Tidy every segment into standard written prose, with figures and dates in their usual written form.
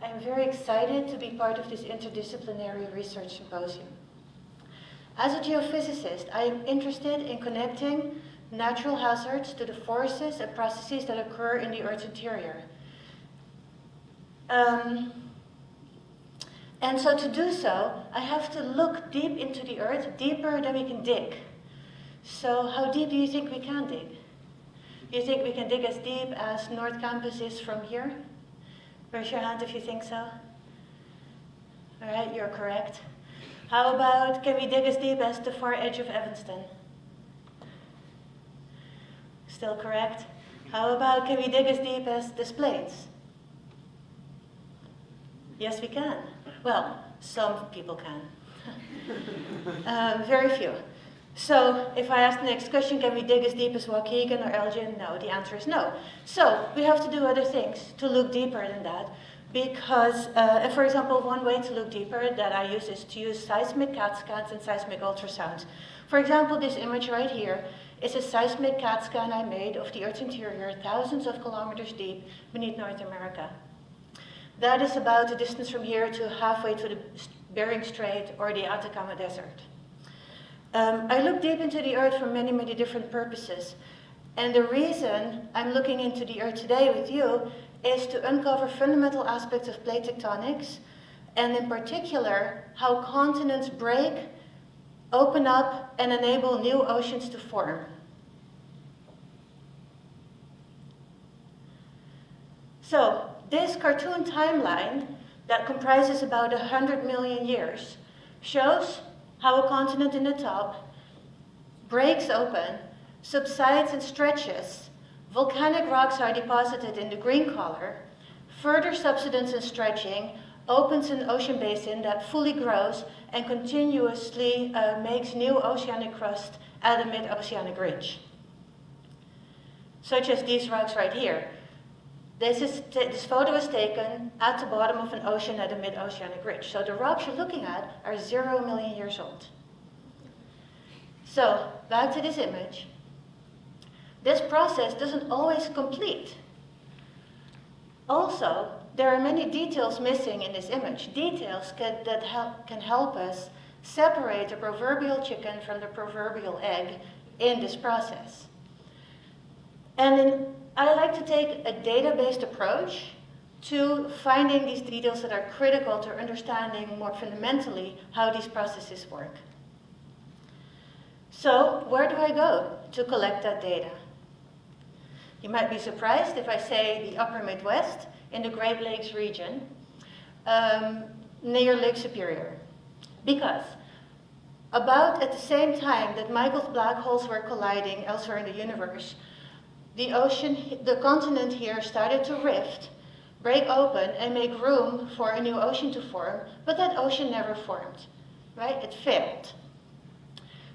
I'm very excited to be part of this interdisciplinary research symposium. As a geophysicist, I am interested in connecting natural hazards to the forces and processes that occur in the Earth's interior. And so to do so, I have to look deep into the Earth, deeper than we can dig. So how deep do you think we can dig? Do you think we can dig as deep as North Campus is from here? Raise your hand if you think so. All right, you're correct. How about, can we dig as deep as the far edge of Evanston? Still correct. How about, can we dig as deep as this Plains? Yes, we can. Well, some people can. Very few. So if I ask the next question, can we dig as deep as Waukegan or Elgin? No, the answer is no. So we have to do other things to look deeper than that. Because, for example, one way to look deeper that I use is to use seismic CAT scans and seismic ultrasounds. For example, this image right here is a seismic CAT scan I made of the Earth's interior, thousands of kilometers deep beneath North America. That is about the distance from here to halfway to the Bering Strait or the Atacama Desert. I look deep into the Earth for many, many different purposes. And the reason I'm looking into the Earth today with you is to uncover fundamental aspects of plate tectonics, and in particular, how continents break, open up, and enable new oceans to form. So, this cartoon timeline that comprises about 100 million years shows how a continent in the top breaks open, subsides and stretches. Volcanic rocks are deposited in the green color. Further subsidence and stretching opens an ocean basin that fully grows and continuously makes new oceanic crust at a mid-oceanic ridge. Such as these rocks right here. This photo is taken at the bottom of an ocean at a mid-oceanic ridge. So the rocks you're looking at are 0 million years old. So, back to this image. This process doesn't always complete. Also, there are many details missing in this image. Details that can help us separate the proverbial chicken from the proverbial egg in this process. And I like to take a data-based approach to finding these details that are critical to understanding more fundamentally how these processes work. So, where do I go to collect that data? You might be surprised if I say the upper Midwest in the Great Lakes region near Lake Superior. Because about at the same time that Michael's black holes were colliding elsewhere in the universe, the continent here started to rift, break open, and make room for a new ocean to form, but that ocean never formed, right? It failed.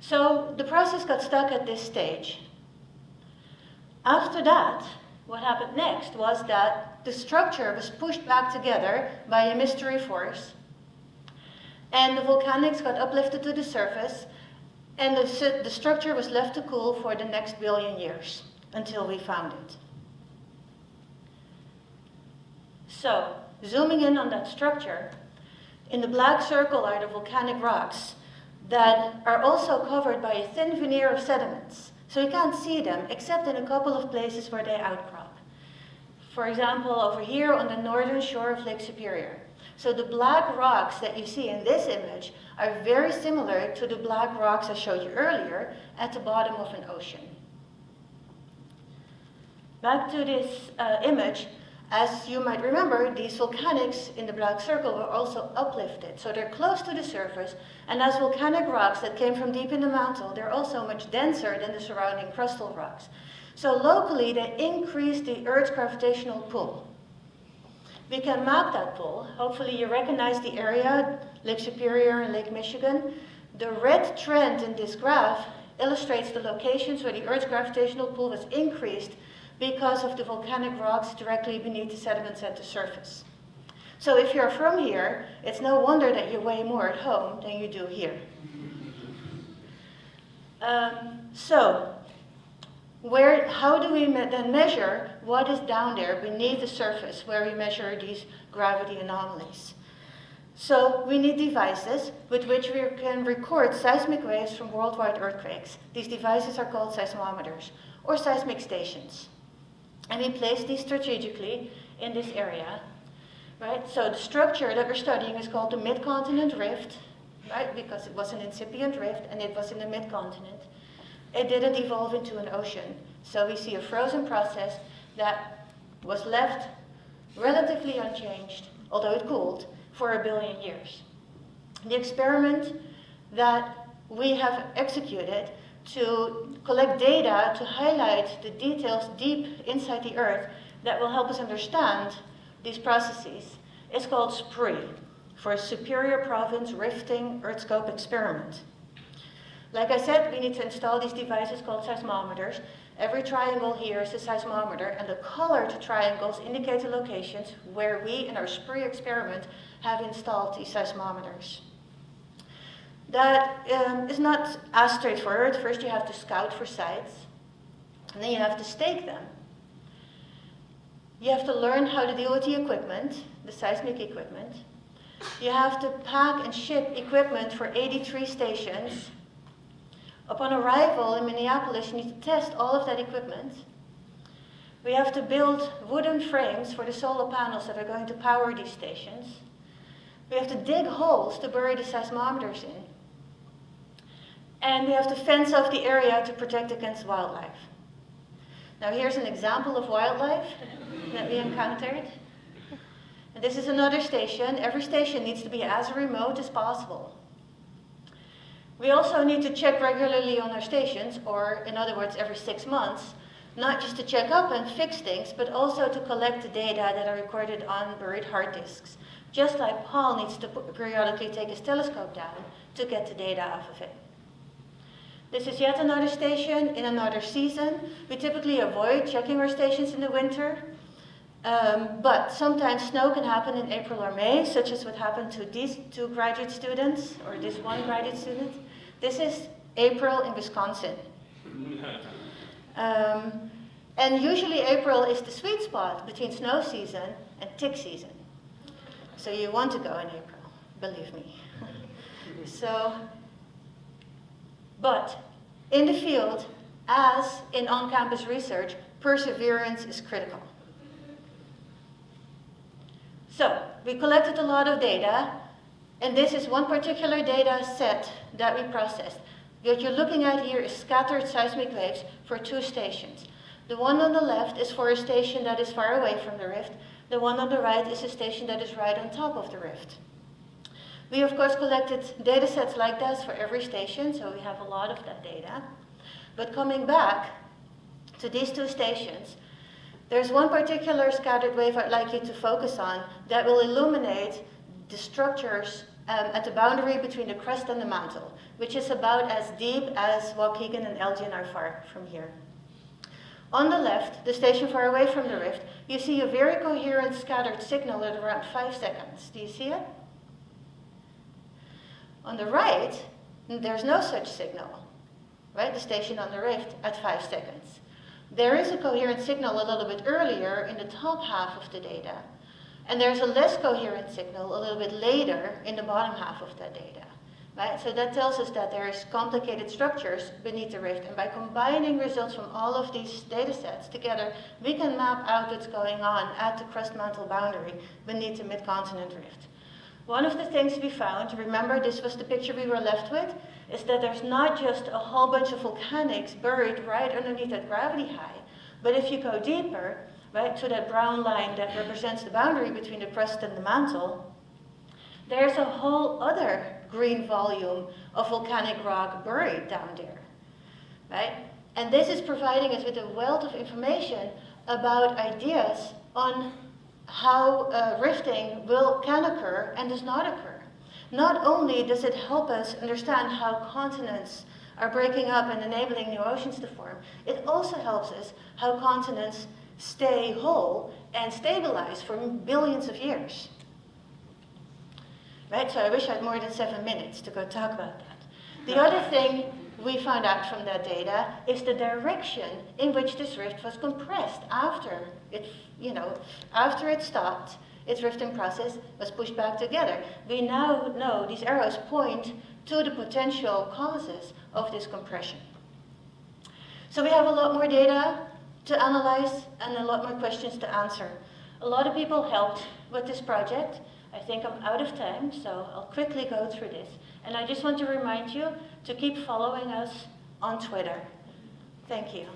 So the process got stuck at this stage. After that, what happened next was that the structure was pushed back together by a mystery force, and the volcanics got uplifted to the surface, and the structure was left to cool for the next billion years, until we found it. So, zooming in on that structure, in the black circle are the volcanic rocks that are also covered by a thin veneer of sediments. So you can't see them, except in a couple of places where they outcrop. For example, over here on the northern shore of Lake Superior. So the black rocks that you see in this image are very similar to the black rocks I showed you earlier at the bottom of an ocean. Back to this image, as you might remember, these volcanics in the black circle were also uplifted. So they're close to the surface, and as volcanic rocks that came from deep in the mantle, they're also much denser than the surrounding crustal rocks. So locally, they increase the Earth's gravitational pull. We can map that pull. Hopefully you recognize the area, Lake Superior and Lake Michigan. The red trend in this graph illustrates the locations where the Earth's gravitational pull was increased because of the volcanic rocks directly beneath the sediments at the surface. So if you're from here, it's no wonder that you weigh more at home than you do here. So how do we then measure what is down there beneath the surface where we measure these gravity anomalies? So we need devices with which we can record seismic waves from worldwide earthquakes. These devices are called seismometers or seismic stations. And we place these strategically in this area, right? So the structure that we're studying is called the mid-continent rift, right? Because it was an incipient rift and it was in the mid-continent. It didn't evolve into an ocean. So we see a frozen process that was left relatively unchanged, although it cooled, for 1 billion years. The experiment that we have executed to collect data to highlight the details deep inside the Earth that will help us understand these processes is called SPRI, for Superior Province Rifting Earthscope Experiment. Like I said, we need to install these devices called seismometers. Every triangle here is a seismometer, and the colored triangles indicate the locations where we, in our SPRI experiment, have installed these seismometers. That is not as straightforward. First, you have to scout for sites, and then you have to stake them. You have to learn how to deal with the equipment, the seismic equipment. You have to pack and ship equipment for 83 stations. Upon arrival in Minneapolis, you need to test all of that equipment. We have to build wooden frames for the solar panels that are going to power these stations. We have to dig holes to bury the seismometers in. And we have to fence off the area to protect against wildlife. Now here's an example of wildlife that we encountered. And this is another station. Every station needs to be as remote as possible. We also need to check regularly on our stations, or in other words, every 6 months, not just to check up and fix things, but also to collect the data that are recorded on buried hard disks. Just like Paul needs to periodically take his telescope down to get the data off of it. This is yet another station in another season. We typically avoid checking our stations in the winter, but sometimes snow can happen in April or May, such as what happened to these 2 graduate students, or this 1 graduate student. This is April in Wisconsin. And usually April is the sweet spot between snow season and tick season. So you want to go in April, believe me. But in the field, as in on-campus research, perseverance is critical. So we collected a lot of data, and this is one particular data set that we processed. What you're looking at here is scattered seismic waves for 2 stations. The one on the left is for a station that is far away from the rift. The one on the right is a station that is right on top of the rift. We, of course, collected data sets like this for every station, so we have a lot of that data. But coming back to these 2 stations, there's one particular scattered wave I'd like you to focus on that will illuminate the structures at the boundary between the crust and the mantle, which is about as deep as Waukegan and Elgin are far from here. On the left, the station far away from the rift, you see a very coherent scattered signal at around 5 seconds. Do you see it? On the right, there's no such signal, right? The station on the rift at 5 seconds. There is a coherent signal a little bit earlier in the top half of the data, and there's a less coherent signal a little bit later in the bottom half of that data, right? So that tells us that there is complicated structures beneath the rift, and by combining results from all of these data sets together, we can map out what's going on at the crust-mantle boundary beneath the mid-continent rift. One of the things we found, remember this was the picture we were left with, is that there's not just a whole bunch of volcanics buried right underneath that gravity high, but if you go deeper, right, to that brown line that represents the boundary between the crust and the mantle, there's a whole other green volume of volcanic rock buried down there, right? And this is providing us with a wealth of information about ideas on how rifting can occur and does not occur. Not only does it help us understand how continents are breaking up and enabling new oceans to form, it also helps us how continents stay whole and stabilize for billions of years. Right, so I wish I had more than 7 minutes to go talk about that. The other thing we found out from that data is the direction in which this rift was compressed after it, after it stopped. Its rifting process was pushed back together. We now know these arrows point to the potential causes of this compression. So we have a lot more data to analyze and a lot more questions to answer. A lot of people helped with this project. I think I'm out of time, so I'll quickly go through this. And I just want to remind you to keep following us on Twitter. Thank you.